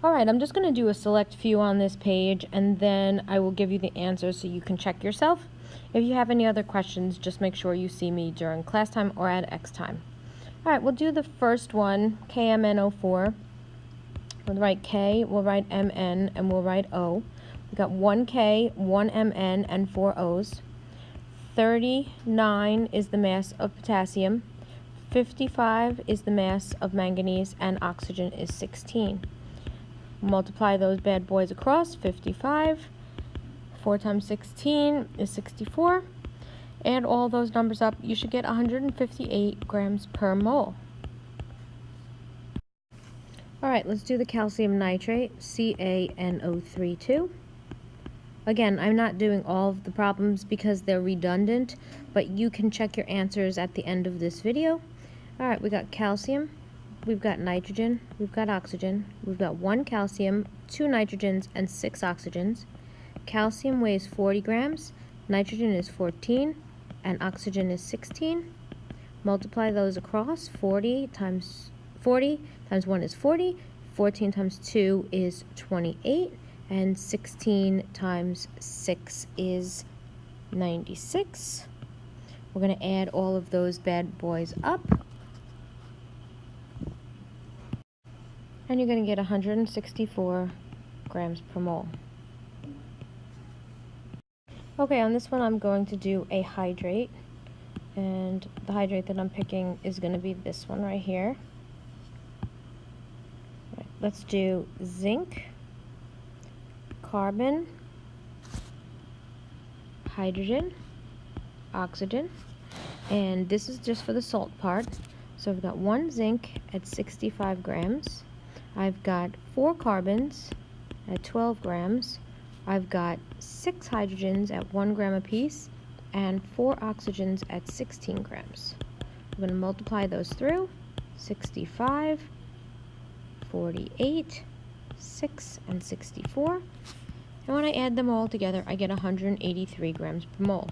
Alright, I'm just going to do a select few on this page, and then I will give you the answers so you can check yourself. If you have any other questions, just make sure you see me during class time or at X time. Alright, we'll do the first one, KMNO4. We'll write K, we'll write MN, and we'll write O. We've got 1 K, 1 MN, and 4 O's. 39 is the mass of potassium. 55 is the mass of manganese, and oxygen is 16. Multiply those bad boys across. 55, 4 times 16 is 64. Add all those numbers up, you should get 158 grams per mole. Alright, let's do the calcium nitrate, CaNO3 Again, I'm not doing all of the problems because they're redundant, but you can check your answers at the end of this video. Alright, we got calcium, we've got nitrogen, we've got oxygen, we've got 1 calcium, 2 nitrogens, and 6 oxygens. Calcium weighs 40 grams, nitrogen is 14, and oxygen is 16. Multiply those across. 40 times 1 is 40, 14 times 2 is 28, and 16 times 6 is 96. We're going to add all of those bad boys up, and you're going to get 164 grams per mole. Okay, on this one I'm going to do a hydrate, and the hydrate that I'm picking is going to be this one right here. Right, let's do zinc, carbon, hydrogen, oxygen, and this is just for the salt part. So I've got 1 zinc at 65 grams, I've got 4 carbons at 12 grams, I've got 6 hydrogens at 1 gram apiece, and 4 oxygens at 16 grams. I'm going to multiply those through. 65, 48, 6, and 64. And when I add them all together, I get 183 grams per mole.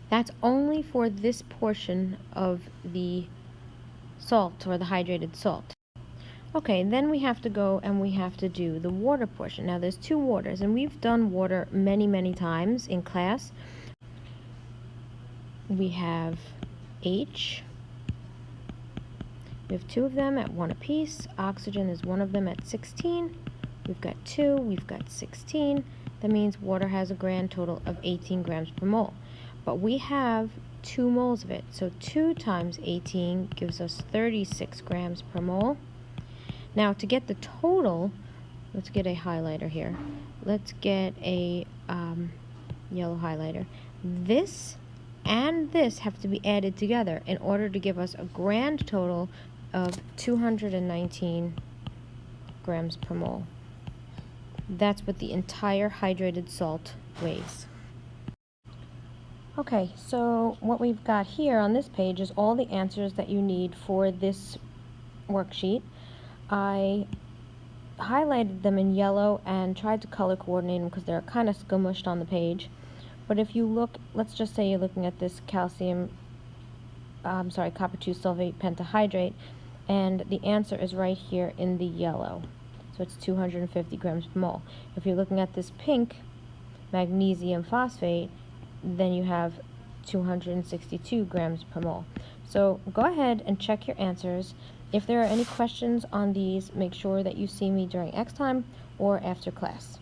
That's only for this portion of the salt, or the hydrated salt. Okay, then we have to go and we have to do the water portion. Now there's 2 waters, and we've done water many times in class. We have H. We have 2 of them at 1 apiece. Oxygen is 1 of them at 16. We've got 2, we've got 16. That means water has a grand total of 18 grams per mole. But we have 2 moles of it, so 2 times 18 gives us 36 grams per mole. Now to get the total, let's get a highlighter here. Let's get a yellow highlighter. This and this have to be added together in order to give us a grand total of 219 grams per mole. That's what the entire hydrated salt weighs. Okay, so what we've got here on this page is all the answers that you need for this worksheet. I highlighted them in yellow and tried to color coordinate them because they're kind of squished on the page. But if you look, let's just say you're looking at this copper 2 sulfate pentahydrate, and the answer is right here in the yellow. So it's 250 grams per mole. If you're looking at this pink magnesium phosphate, then you have 262 grams per mole. So go ahead and check your answers. If there are any questions on these, make sure that you see me during X time or after class.